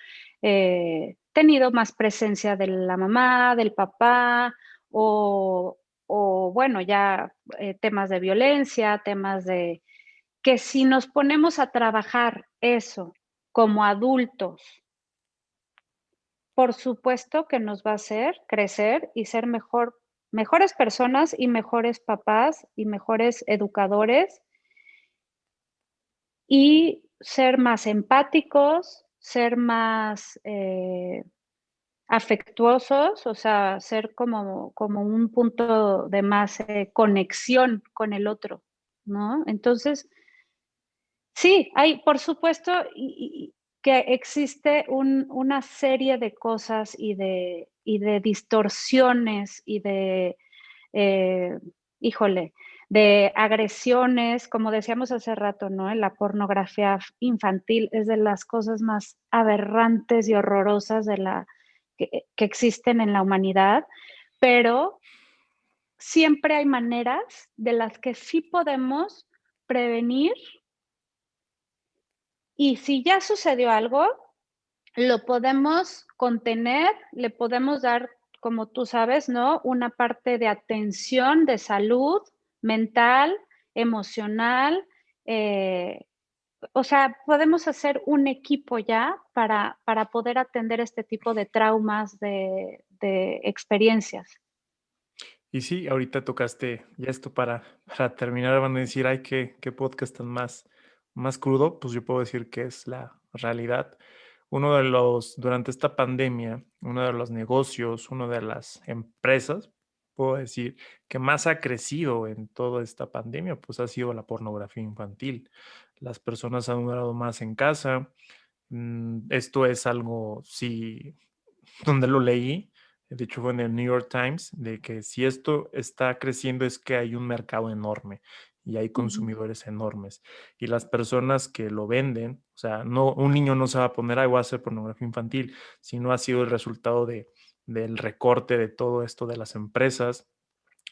tenido más presencia de la mamá, del papá, o, o bueno, ya temas de violencia, temas de que si nos ponemos a trabajar eso como adultos, por supuesto que nos va a hacer crecer y ser mejores personas y mejores papás y mejores educadores y ser más empáticos, ser más, afectuosos, o sea, ser como un punto de más, conexión con el otro, ¿no? Entonces, sí, hay, por supuesto, y que existe una serie de cosas y de distorsiones y de, eh, híjole, de agresiones, como decíamos hace rato, ¿no? La pornografía infantil es de las cosas más aberrantes y horrorosas que existen en la humanidad, pero siempre hay maneras de las que sí podemos prevenir y si ya sucedió algo, lo podemos contener, le podemos dar, como tú sabes, ¿no? Una parte de atención, de salud mental, emocional, eh, o sea, podemos hacer un equipo ya para poder atender este tipo de traumas, de experiencias. Y sí, ahorita tocaste, ya esto para terminar, van a decir, ay, qué podcast tan más crudo. Pues yo puedo decir que es la realidad. Durante esta pandemia, uno de los negocios, una de las empresas, puedo decir, que más ha crecido en toda esta pandemia, pues ha sido la pornografía infantil. Las personas han durado más en casa. Esto es algo, sí, donde lo leí, de hecho fue en el New York Times, de que si esto está creciendo es que hay un mercado enorme y hay Ujú, consumidores enormes. Y las personas que lo venden, o sea, no, un niño no se va a poner, ay, voy a hacer pornografía infantil, sino ha sido el resultado del recorte de todo esto de las empresas,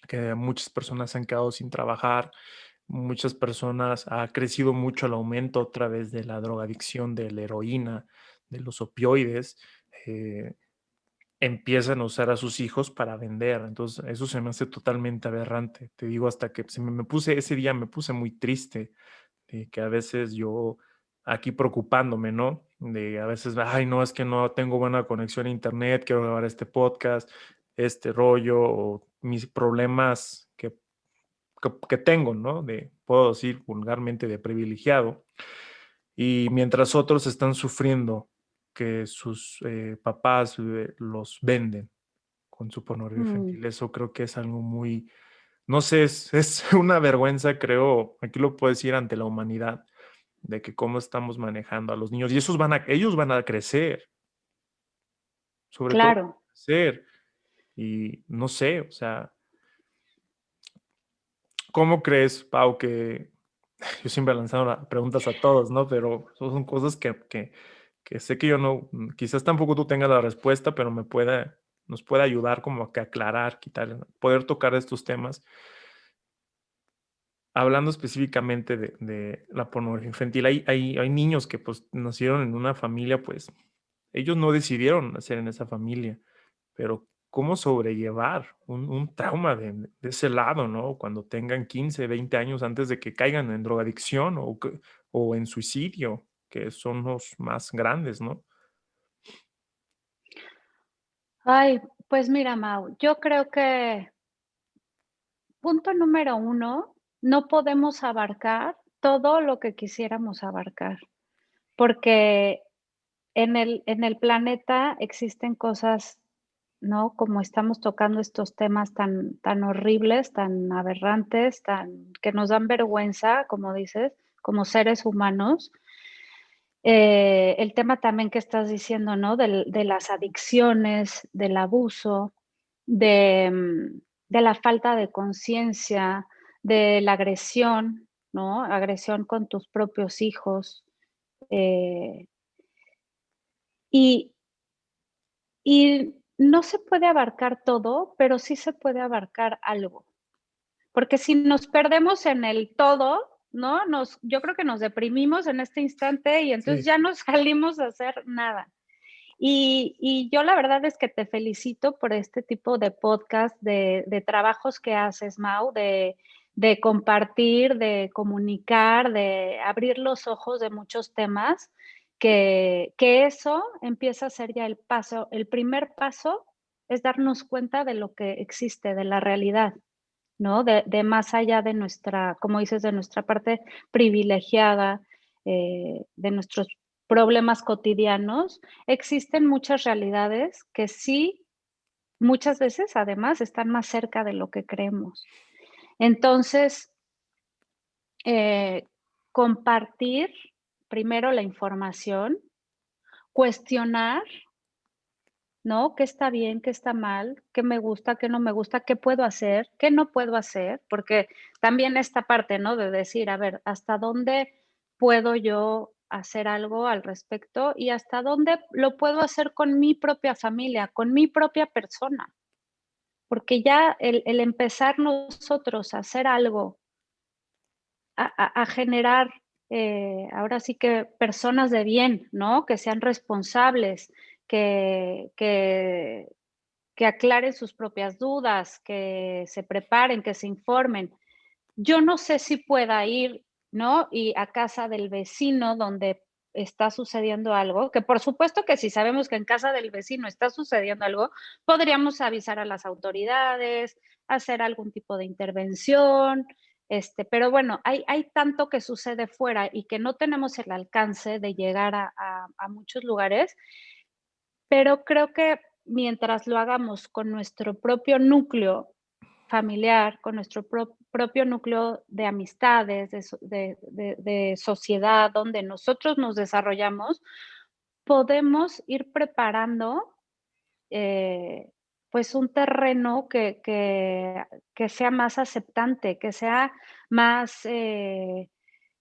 que muchas personas se han quedado sin trabajar, muchas personas, ha crecido mucho el aumento otra vez de la drogadicción, de la heroína, de los opioides. eh, empiezan a usar a sus hijos para vender. Entonces, eso se me hace totalmente aberrante. Te digo, hasta que me puse, ese día me puse muy triste, de que a veces yo aquí preocupándome, ¿no? De a veces, ay, no, es que no tengo buena conexión a internet, quiero grabar este podcast, este rollo, o mis problemas que tengo, ¿no? Puedo decir vulgarmente, de privilegiado. Y mientras otros están sufriendo que sus papás los venden con su pornografía Mm, infantil, eso creo que es algo muy, no sé, es una vergüenza, creo, aquí lo puedo decir, ante la humanidad, de que cómo estamos manejando a los niños. Y ellos van a crecer, sobre todo claro. crecer. Y no sé, o sea, ¿cómo crees, Pau, que yo siempre lanzando preguntas a todos, ¿no? Pero son cosas que sé que yo no, quizás tampoco tú tengas la respuesta, pero nos puede ayudar como que a aclarar, quitar, poder tocar estos temas. Hablando específicamente de la pornografía infantil, hay niños que pues nacieron en una familia, pues ellos no decidieron nacer en esa familia, pero cómo sobrellevar un trauma de ese lado, ¿no? Cuando tengan 15, 20 años antes de que caigan en drogadicción o en suicidio, que son los más grandes, ¿no? Ay, pues mira, Mau, yo creo que punto número uno, no podemos abarcar todo lo que quisiéramos abarcar, porque en el planeta existen cosas, ¿no? Como estamos tocando estos temas tan horribles, tan aberrantes, que nos dan vergüenza, como dices, como seres humanos. El tema también que estás diciendo, ¿no? De las adicciones, del abuso, de, de la falta de conciencia, de la agresión, ¿no? Agresión con tus propios hijos. eh, y Y no se puede abarcar todo, pero sí se puede abarcar algo, porque si nos perdemos en el todo, ¿no? Yo creo que nos deprimimos en este instante y entonces Sí. ya no salimos a hacer nada. Y yo la verdad es que te felicito por este tipo de podcast, de trabajos que haces, Mau, de compartir, de comunicar, de abrir los ojos de muchos temas, que eso empieza a ser ya el paso. El primer paso es darnos cuenta de lo que existe, de la realidad, ¿no? De más allá de nuestra, como dices, de nuestra parte privilegiada, de nuestros problemas cotidianos, existen muchas realidades que sí, muchas veces, además, están más cerca de lo que creemos. Entonces, eh, compartir primero la información, cuestionar, ¿no? ¿Qué está bien, qué está mal? ¿Qué me gusta, qué no me gusta? ¿Qué puedo hacer? ¿Qué no puedo hacer? Porque también esta parte, ¿no? De decir, a ver, ¿hasta dónde puedo yo hacer algo al respecto? Y hasta dónde lo puedo hacer con mi propia familia, con mi propia persona. Porque ya el empezar nosotros a hacer algo, a generar, ahora sí que personas de bien, ¿no? Que sean responsables, que, que que aclaren sus propias dudas, que se preparen, que se informen. Yo no sé si pueda ir, ¿no? Y a casa del vecino donde está sucediendo algo, que por supuesto que si sabemos que en casa del vecino está sucediendo algo, podríamos avisar a las autoridades, hacer algún tipo de intervención, pero bueno, hay tanto que sucede fuera y que no tenemos el alcance de llegar a muchos lugares, pero creo que mientras lo hagamos con nuestro propio núcleo familiar, con nuestro propio núcleo de amistades, de sociedad, donde nosotros nos desarrollamos, podemos ir preparando, eh, pues, un terreno que sea más aceptante, que sea más,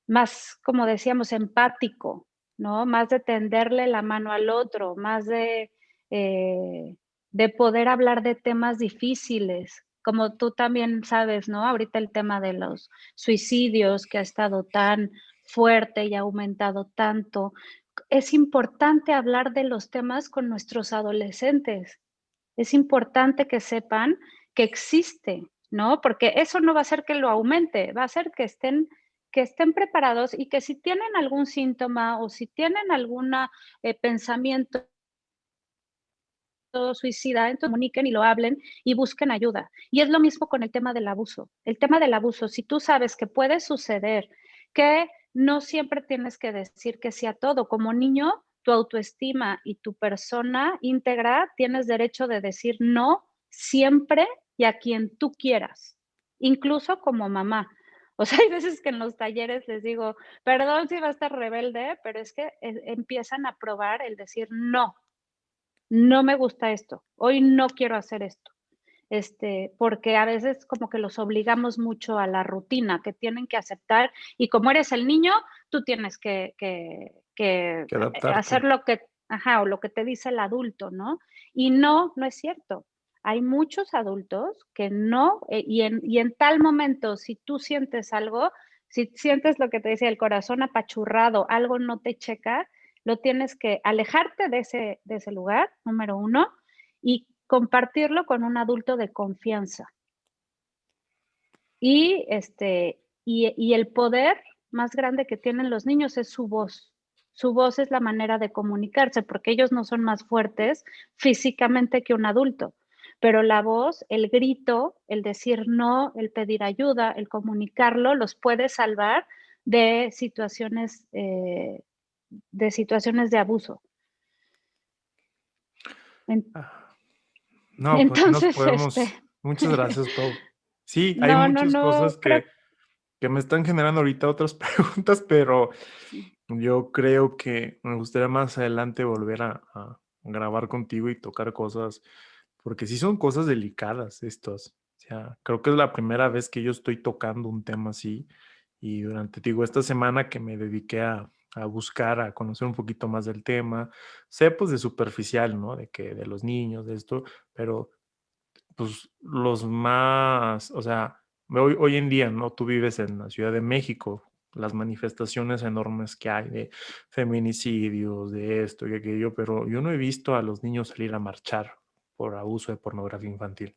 más, como decíamos, empático, ¿no? Más de tenderle la mano al otro, más eh, de poder hablar de temas difíciles, como tú también sabes, ¿no? Ahorita el tema de los suicidios que ha estado tan fuerte y ha aumentado tanto. Es importante hablar de los temas con nuestros adolescentes, Es importante que sepan que existe, ¿no? Porque eso no va a hacer que lo aumente, va a hacer que estén preparados y que si tienen algún síntoma o si tienen alguna pensamiento suicida, entonces comuniquen y lo hablen y busquen ayuda. Y es lo mismo con el tema del abuso. El tema del abuso, si tú sabes que puede suceder, que no siempre tienes que decir que sí a todo. Como niño, tu autoestima y tu persona íntegra tienes derecho de decir no siempre y a quien tú quieras, incluso como mamá. O sea, hay veces que en los talleres les digo, perdón si va a estar rebelde, pero es que empiezan a probar el decir no. No me gusta esto, hoy no quiero hacer esto, porque a veces como que los obligamos mucho a la rutina que tienen que aceptar y como eres el niño, tú tienes que Que adaptarte. hacer lo que ajá, o lo que te dice el adulto, ¿no? Y no, no es cierto. Hay muchos adultos que no, y en tal momento, si tú sientes algo, si sientes lo que te decía, el corazón apachurrado, algo no te checa, lo tienes que alejarte de ese lugar, número uno, y compartirlo con un adulto de confianza. Y el poder más grande que tienen los niños es su voz. Su voz es la manera de comunicarse, porque ellos no son más fuertes físicamente que un adulto, pero la voz, el grito, el decir no, el pedir ayuda, el comunicarlo, los puede salvar de situaciones, eh, de abuso. En Ah, no, pues sí nos entonces, podemos muchas gracias, Pau. Sí, hay no, no, muchas no, cosas que me están generando ahorita otras preguntas, pero yo creo que me gustaría más adelante volver a grabar contigo y tocar cosas, porque sí son cosas delicadas estas. O sea, creo que es la primera vez que yo estoy tocando un tema así y durante, te digo, esta semana que me dediqué a buscar, a conocer un poquito más del tema, sé pues de superficial, ¿no? De que de los niños, de esto, pero pues los más, o sea, hoy en día, ¿no? Tú vives en la Ciudad de México, las manifestaciones enormes que hay de feminicidios, de esto y aquello, pero yo no he visto a los niños salir a marchar por abuso de pornografía infantil,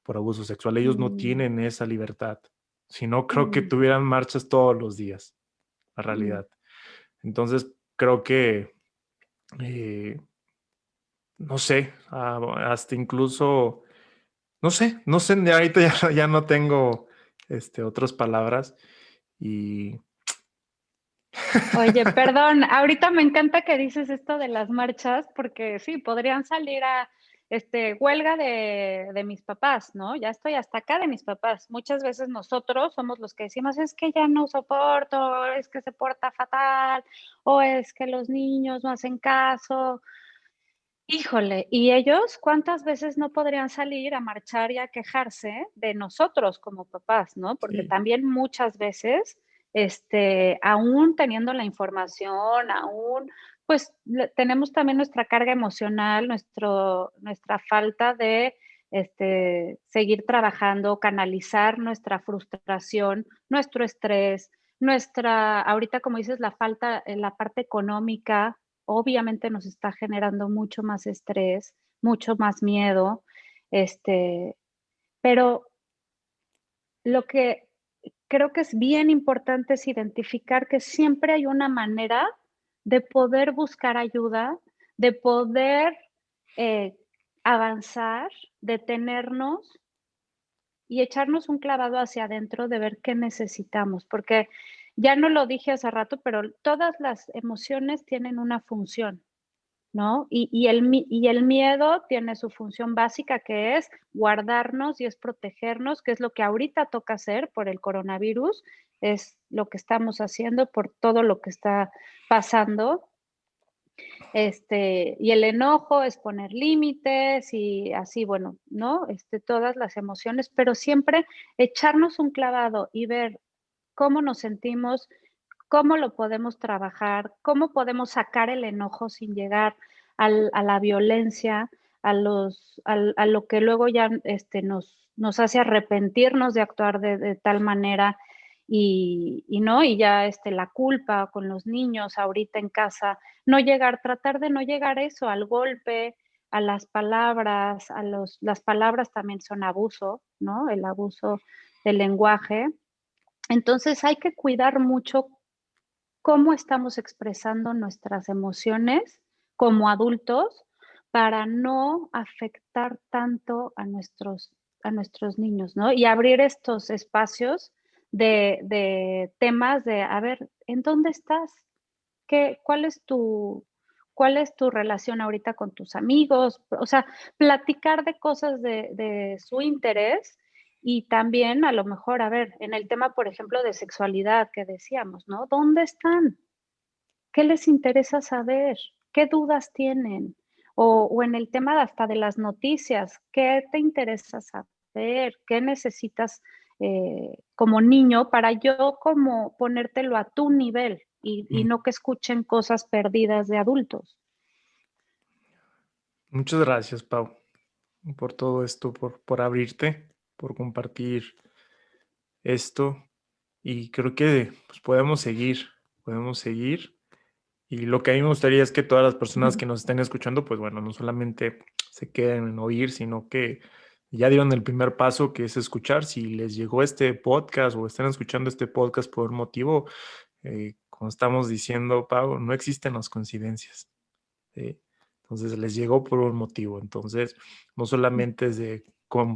por abuso sexual. Ellos no mm, tienen esa libertad. Si no, creo que mm, tuvieran marchas todos los días, la mm. realidad. Entonces, creo que, eh, no sé, hasta incluso no sé, ahorita ya, ya no tengo otras palabras y Oye, perdón, ahorita me encanta que dices esto de las marchas, porque sí, podrían salir a, huelga de mis papás, ¿no? Ya estoy hasta acá de mis papás. Muchas veces nosotros somos los que decimos, es que ya no soporto, es que se porta fatal, o es que los niños no hacen caso. Híjole, ¿y ellos cuántas veces no podrían salir a marchar y a quejarse de nosotros como papás, no? Porque sí, también muchas veces, aún teniendo la información, aún, pues, tenemos también nuestra carga emocional, nuestra falta de, seguir trabajando, canalizar nuestra frustración, nuestro estrés, ahorita como dices, la falta en la parte económica, obviamente nos está generando mucho más estrés, mucho más miedo, este, pero lo que creo que es bien importante es identificar que siempre hay una manera de poder buscar ayuda, de poder eh, avanzar, detenernos y echarnos un clavado hacia adentro de ver qué necesitamos, porque ya no lo dije hace rato, pero todas las emociones tienen una función. ¿No? Y el miedo tiene su función básica, que es guardarnos y es protegernos, que es lo que ahorita toca hacer por el coronavirus, es lo que estamos haciendo por todo lo que está pasando. Y el enojo es poner límites y así, bueno, ¿no? Todas las emociones, pero siempre echarnos un clavado y ver cómo nos sentimos, cómo lo podemos trabajar, cómo podemos sacar el enojo sin llegar a la violencia, a lo que luego ya nos hace arrepentirnos de actuar de tal manera no, y ya la culpa con los niños ahorita en casa, tratar de no llegar a eso, al golpe a las palabras, las palabras también son abuso, ¿no? El abuso del lenguaje. Entonces hay que cuidar mucho cómo estamos expresando nuestras emociones como adultos para no afectar tanto a nuestros niños, ¿no? Y abrir estos espacios de temas de, a ver, ¿en dónde estás? ¿Qué, cuál es tu relación ahorita con tus amigos? O sea, platicar de cosas de su interés y también a lo mejor, a ver, en el tema, por ejemplo, de sexualidad que decíamos, ¿no? ¿Dónde están? ¿Qué les interesa saber? ¿Qué dudas tienen? O en el tema hasta de las noticias, ¿qué te interesa saber? ¿Qué necesitas como niño para yo como ponértelo a tu nivel y no que escuchen cosas perdidas de adultos? Muchas gracias, Pau, por todo esto, por abrirte, por compartir esto. Y creo que pues, podemos seguir. Y lo que a mí me gustaría es que todas las personas que nos estén escuchando, pues bueno, no solamente se queden en oír, sino que ya dieron el primer paso, que es escuchar. Si les llegó este podcast o están escuchando este podcast por un motivo, como estamos diciendo, Pau, no existen las coincidencias. ¿Sí? Entonces les llegó por un motivo. Entonces, no solamente es de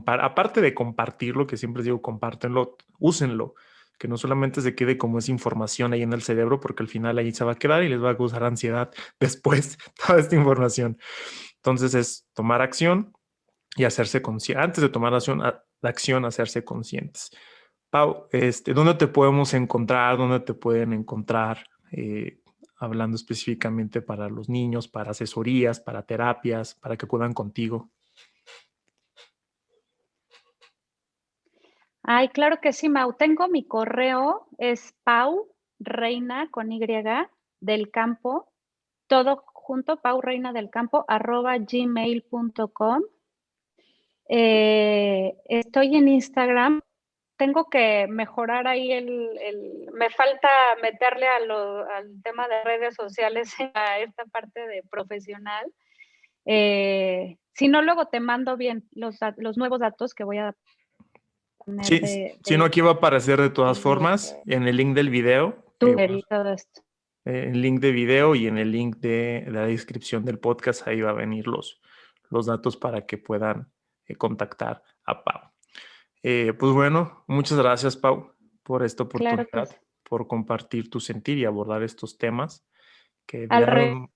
aparte de compartirlo, que siempre les digo, compártenlo, úsenlo, que no solamente se quede como esa información ahí en el cerebro, porque al final ahí se va a quedar y les va a causar ansiedad después toda esta información. Entonces es tomar acción y hacerse consciente, antes de tomar acción, hacerse conscientes. Pau, ¿dónde te podemos encontrar? ¿Dónde te pueden encontrar? Hablando específicamente para los niños, para asesorías, para terapias, para que acudan contigo. Ay, claro que sí, Mau. Tengo mi correo, es Pau Reina con Y del campo, todo junto, Pau Reina del campo, @gmail.com. Estoy en Instagram. Tengo que mejorar ahí me falta meterle al tema de redes sociales a esta parte de profesional. Si no, luego te mando bien los nuevos datos que voy a poner Sí, si no, aquí va a aparecer de todas formas en el link del video. Twitter y todo esto. El link de video y en el link de la descripción del podcast, ahí va a venir los datos para que puedan contactar a Pau. Pues bueno, muchas gracias, Pau, por esta Claro que oportunidad, sí. por compartir tu sentir y abordar estos temas que Al re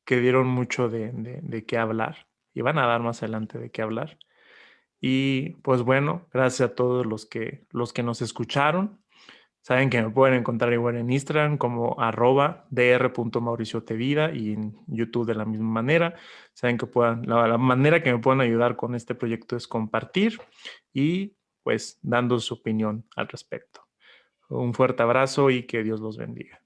dieron mucho de qué hablar y van a dar más adelante de qué hablar. Y pues bueno, gracias a todos los que nos escucharon. Saben que me pueden encontrar igual en Instagram como @dr.mauriciotevida y en YouTube de la misma manera. Saben que la manera que me pueden ayudar con este proyecto es compartir y pues dando su opinión al respecto. Un fuerte abrazo y que Dios los bendiga.